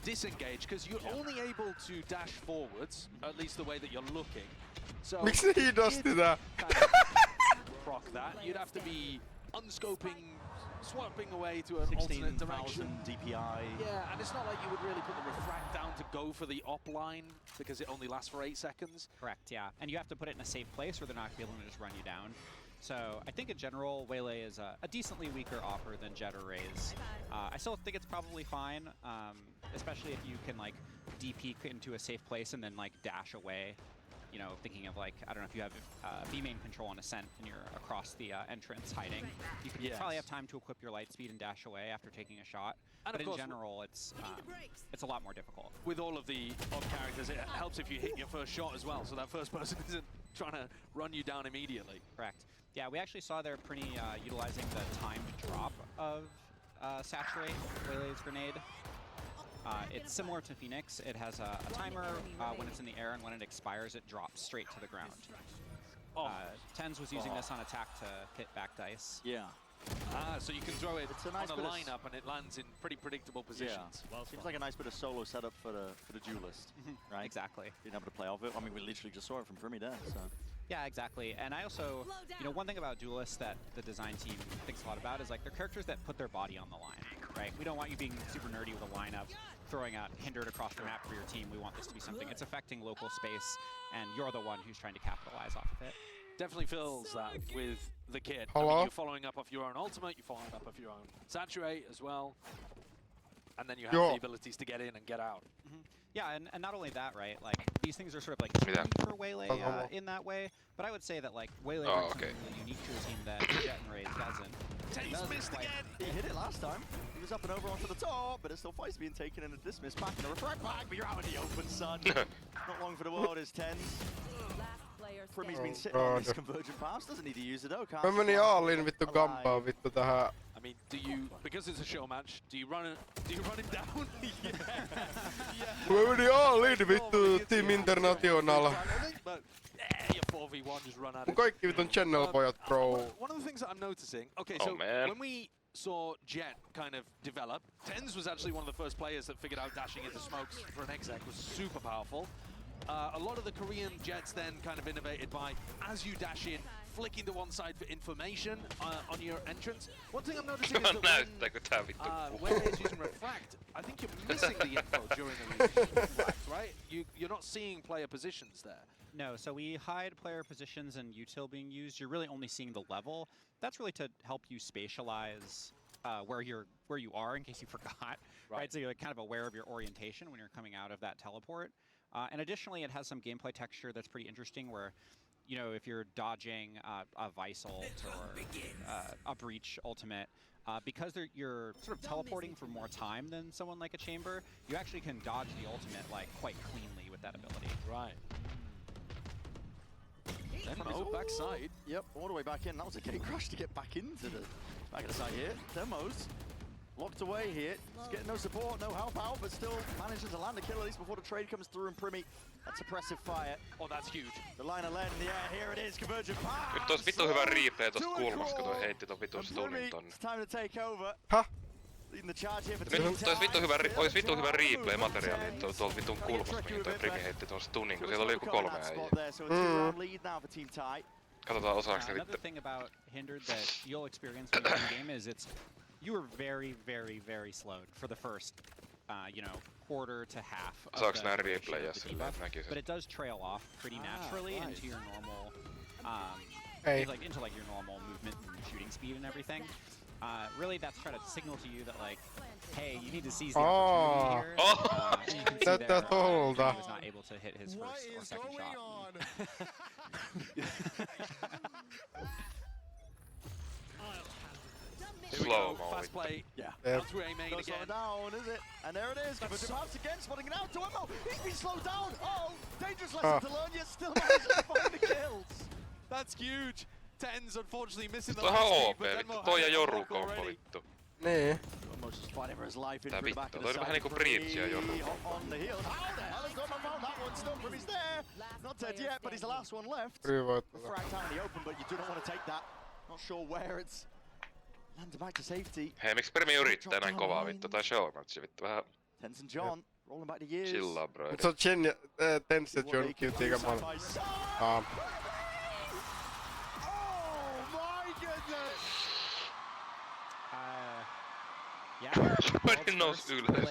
disengage because you're only able to dash forwards, at least the way that you're looking. So miksi he does sitä? Proc that. You'd have to be unscoping, swapping away to an alternate direction. 16,000 DPI. Yeah, and it's not like you would really put the refract down to go for the op line because it only lasts for 8 seconds. Correct, yeah. And you have to put it in a safe place where they're not going to be able to just run you down. So I think in general, Waylay is a decently weaker offer than Jet or Raze. I still think it's probably fine, especially if you can like DP into a safe place and then like dash away. You know, thinking of like, I don't know if you have B-main control on Ascent and you're across the entrance hiding. You can probably have time to equip your light speed and dash away after taking a shot. And but in general, it's a lot more difficult. With all of the odd characters, it helps if you hit your first shot as well, so that first person isn't trying to run you down immediately. Correct. Yeah, we actually saw there Prinny utilizing the timed drop of Saturate, Waylay's grenade. It's similar to Phoenix. It has a timer when it's in the air, and when it expires, it drops straight to the ground. Tens was using this on attack to hit back dice. Yeah. So you can throw it It's a nice on a bit of lineup, and it lands in pretty predictable positions. Yeah. Seems like a nice bit of solo setup for the duelist, right? Exactly. Being able to play off it. I mean, we literally just saw it from Primmy there, so. Yeah, exactly. And I also, you know, one thing about duelists that the design team thinks a lot about is like they're characters that put their body on the line, right? We don't want you being super nerdy with a lineup, throwing out hindered across the map for your team. We want this to be something it's affecting local space, and you're the one who's trying to capitalize off of it. Definitely feels that with the kit. Hello? I mean, you're following up off your own ultimate, you're following up off your own saturate as well. And then you have the abilities to get in and get out. Yeah, and not only that, right? Like, these things are sort of like unique for Waylay in that way, but I would say that like Waylay brings something really unique to a team that Jet and Raze doesn't. Taste missed again! He hit it last time. He was up and over onto the top, but it still fights being taken in a dismiss back and a refract back, but you're out in the open, son. Not long for the world is Tens. Primmy's been sitting on this convergent pass, doesn't need to use it though. Mä menin all-in vittu gampaa vittu tähän. I mean, do you, because it's a show match, do you run it down? Mä menin all-in vittu Team International. But you 4v1 just run at Mun it. kaikki vitun channel-pojat, bro. One of the things that I'm noticing, okay, so when we saw Jet kind of develop, Tens was actually one of the first players that figured out dashing into smokes for an exec was super powerful. A lot of the Korean Jets then kind of innovated by, as you dash in, flicking to one side for information on your entrance. One thing I'm noticing is that when it's using refract, I think you're missing the info during the refract, right? You're not seeing player positions there. No, so we hide player positions and util being used. You're really only seeing the level. That's really to help you spatialize where you are in case you forgot, right? So you're like kind of aware of your orientation when you're coming out of that teleport. And additionally, it has some gameplay texture that's pretty interesting where, you know, if you're dodging a Vice ult or a Breach ultimate, because you're sort of teleporting for more time than someone like a Chamber, you actually can dodge the ultimate like quite cleanly with that ability. Right. Then backside. Yep, all the way back in. That was a gate crash to get back into the back of the side here. Demos locked away here. He's getting no support, no help out, but still manages to land a kill at least before the trade comes through. And Primmy, that suppressive fire. Oh, that's huge. The line of lead in the air. Here it is, convergent pass. Nyt ois vittu hyvä replay tosta kulmasta, kun toi heitti ton vitun stunin tonne. It's time to take over. Huh? Leading the charge here for Nyt ois vittu hyvä replay materiaali tuolta vitun kulmasta, mihin toi Primmy heitti ton stunin, kun siellä oli joku 3 äijää. Katsotaan osaaks ne Another thing about Hindered that you'll experience when you're in game is you are very, very, very slowed for the first, you know, quarter to half of the duration of the debuff, but it does trail off pretty naturally into your normal, into like your normal movement and shooting speed and everything. Really, that's trying to signal to you that, like, hey, you need to seize the opportunity here. You can see there, Premi was not able to hit his first or second shot. Slow mo. Fast play. Yeah. Out to A main Not slowing again. down, is it? And there it is. Good pass again, spotting it out to Emmo. He's been slowed down. Oh, dangerous lesson to learn, yet still manages to find the kills. That's huge. Tens unfortunately missing the Vähän last OP, but vittu. Denmo Toi ja has Jorru block kombo already. vittu. Niin. Almost just fighting for his life in Tää through the back vittu, of toi the oli vähän side. niinku Breach ja Jorru. On the heel. How the hell has Dortmund found that one? Still Primmy's there. Not dead yet, but he's the last one left. Fragged out in the open, but you do not want to take that. Not sure where it's landed back to safety. Hei, miksi Premi yrittää näin kovaa vittu? Tai showmatchi vittu vähän Tens and John rolling back the years. chillaa bro. Mut se on Tens ja John QT kamala. Oh my goodness! Yeah. Jordan nousi ylös.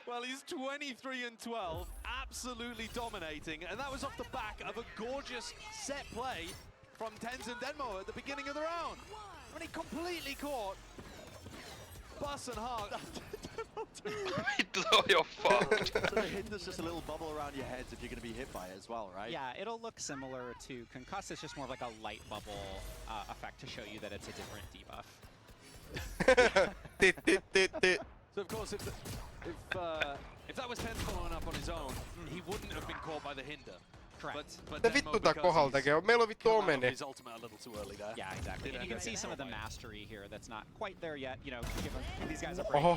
Well, he's 23 and 12, absolutely dominating, and that was off the back of a gorgeous set play from Tens and Denmo at the beginning of the round. When he completely caught Bus and Hart. Vittu, toi on fucked. So the hit, there's just a little bubble around your heads if you're going to be hit by it as well, right? Yeah, it'll look similar to Concuss. It's just more of like a light bubble effect to show you that it's a different debuff. So of course, if that was Tens following up on his own, he wouldn't have been caught by the hinder. Correct. But Mitä vittu tää kohdalla tekee? Meillä on vittu omeni. His ultimate a little too early there. Yeah, exactly. And you can see some of the mastery here that's not quite there yet. You know, give these guys a break. Oho.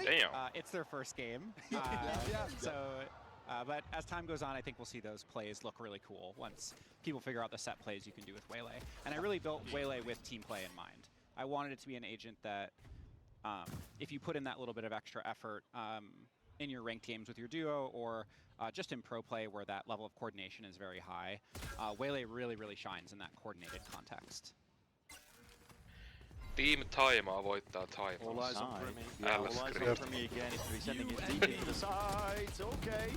Damn. It's their first game. But as time goes on, I think we'll see those plays look really cool once people figure out the set plays you can do with Waylay. And I really built Waylay with team play in mind. I wanted it to be an agent that, if you put in that little bit of extra effort in your ranked games with your duo or just in pro play where that level of coordination is very high, Waylay really shines in that coordinated context. Team Taimaa voittaa Taimaa. All eyes on Premi. Yeah, all eyes on Premi again. He's going to be sending it deep into the sides. Okay.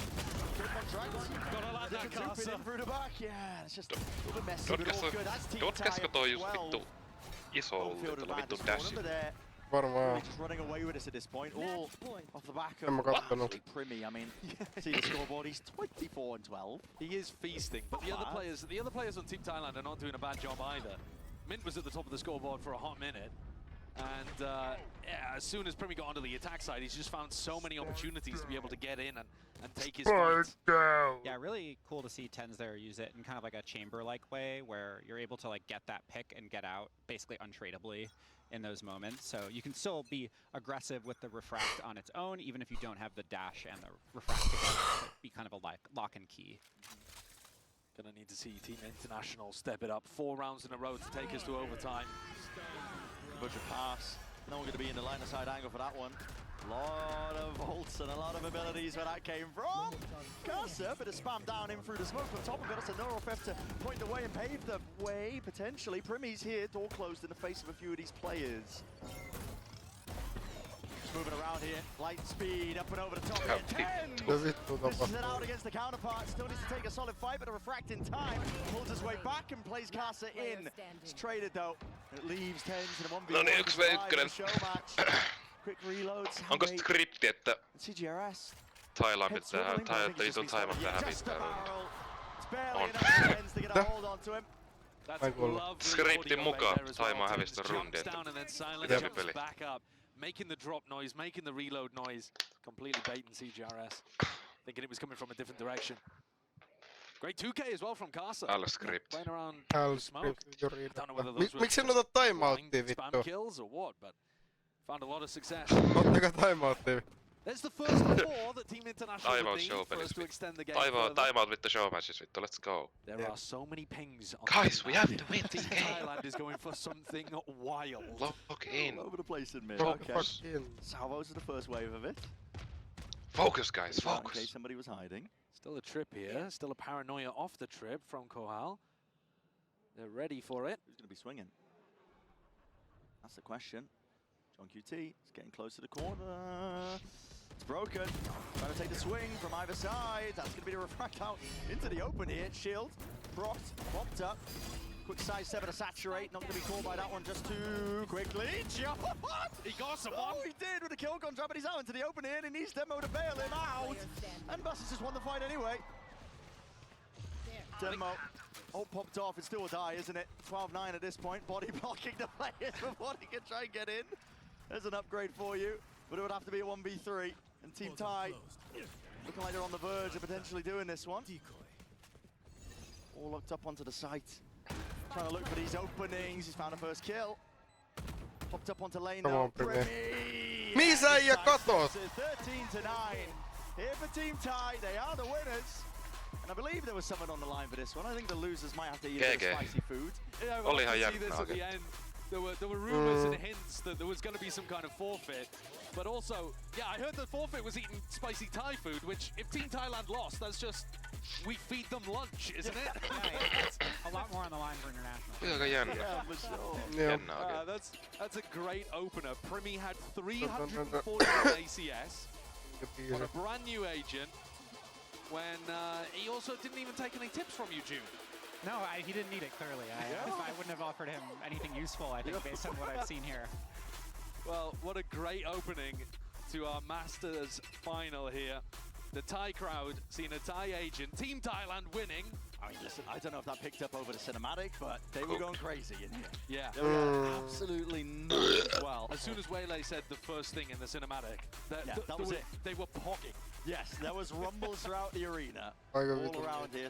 Good on Dragons. Gotta like that Casa. In through the back. Yeah, it's just a little bit messy, but all good. That's team Dotkasko toi just 12. vittu iso ulti tuolla vittu dashi? Varmaan. Just running away with us at this point, all off the back En mä of kattonut. Premi. I mean, see the scoreboard. He's 24 and 12. He is feasting, but the other players on Team Thailand are not doing a bad job either. Mint was at the top of the scoreboard for a hot minute, and yeah, as soon as Premi got onto the attack side, he's just found so many opportunities to be able to get in and take his fights. Yeah, really cool to see Tens there use it in kind of like a chamber-like way where you're able to like get that pick and get out basically untradably in those moments. So you can still be aggressive with the refract on its own, even if you don't have the dash and the refract together. Be kind of a lock and key. Gonna need to see Team International step it up. 4 rounds in a row to take us to overtime. Butcher pass. No one going to be in the line of sight angle for that one. A lot of ults and a lot of abilities where that came from. Casa, bit of spam down in through the smoke on top of it. It's a Neurofef to point the way and pave the way, potentially. Primi's here, door closed in the face of a few of these players. Just moving around here, light speed, up and over the top here. 10! This is it out against the counterpart. Still needs to take a solid fight, but a refract in time. Pulls his way back and plays Casa in. It's traded though. It leaves Tens in a 1v1. No niin, 1v1. Quick reloads. Onko skripti, että CGRS. Thailand pitää, vitun Taimaa pitää hävittää? On. Skriptin mukaan Taimaa hävisi rundin. Jäpi peli. Making the drop noise, making the reload noise, completely baiting CGRS, thinking it was coming from a different direction. Great 2K as well from Casa. L-script. Playing around smoke. L-script, I don't know whether those were miksi en ota timeouttia spam vittu? kills or what, but found a lot of success. Ottakaa timeouttia. That's the first of 4 that Team International would need for us to extend the game further. Timeout with the showmatches vittu, let's go. There are so many pings on Guys, we have to win this game. Thailand is going for something wild. Lock in. All over the place in mid. Fuck Okay. in. Salvos is the first wave of it. Focus, guys, In case focus. somebody was hiding. Still a trip here, still a paranoia off the trip from Kohal. They're ready for it. Who's going to be swinging? That's the question. John QT is getting close to the corner. It's broken. Trying to take the swing from either side. That's going to be the refract out into the open here. Shield, propped up. Quick side step to saturate. Not going to be called by that one just too quickly. He got someone. Oh, he did with a kill contract, but he's out into the open here and he needs Demo to bail him out. And Bus has just won the fight anyway. Demo. Oh, popped off. It's still a die, isn't it? 12-9 at this point. Body blocking the players before he can try and get in. There's an upgrade for you, but it would have to be a 1v3. And Team Ty looking like they're on the verge of potentially doing this one. All looked up onto the site. Trying to look for these openings. He's found a first kill. Popped up onto lane now. Misa ja katot! 13-9. Here for Team Ty. They are the winners. And I believe there was someone on the line for this one. I think the losers might have to eat a bit of spicy food. Yeah, well, I see this at the end. There were rumors and hints that there was going to be some kind of forfeit. But also, yeah, I heard the forfeit was eating spicy Thai food, which if Team Thailand lost, that's just, we feed them lunch, isn't it? Yeah, it's a lot more on the line for international. Aika jännä. Yeah, for sure. Jännä oikein. That's a great opener. Primi had 340 ACS on a brand new agent when he also didn't even take any tips from you, June. No, he didn't need it, clearly. I wouldn't have offered him anything useful, I think, based on what I've seen here. Well, what a great opening to our Masters final here. The Thai crowd seeing a Thai agent, Team Thailand winning. I mean, listen, I don't know if that picked up over the cinematic, but they were going crazy in here. Yeah. They were absolutely nuts as well. As soon as Waylay said the first thing in the cinematic, that was it. They were pogging. Yes, there was rumbles throughout the arena, Aika all vitun. around here.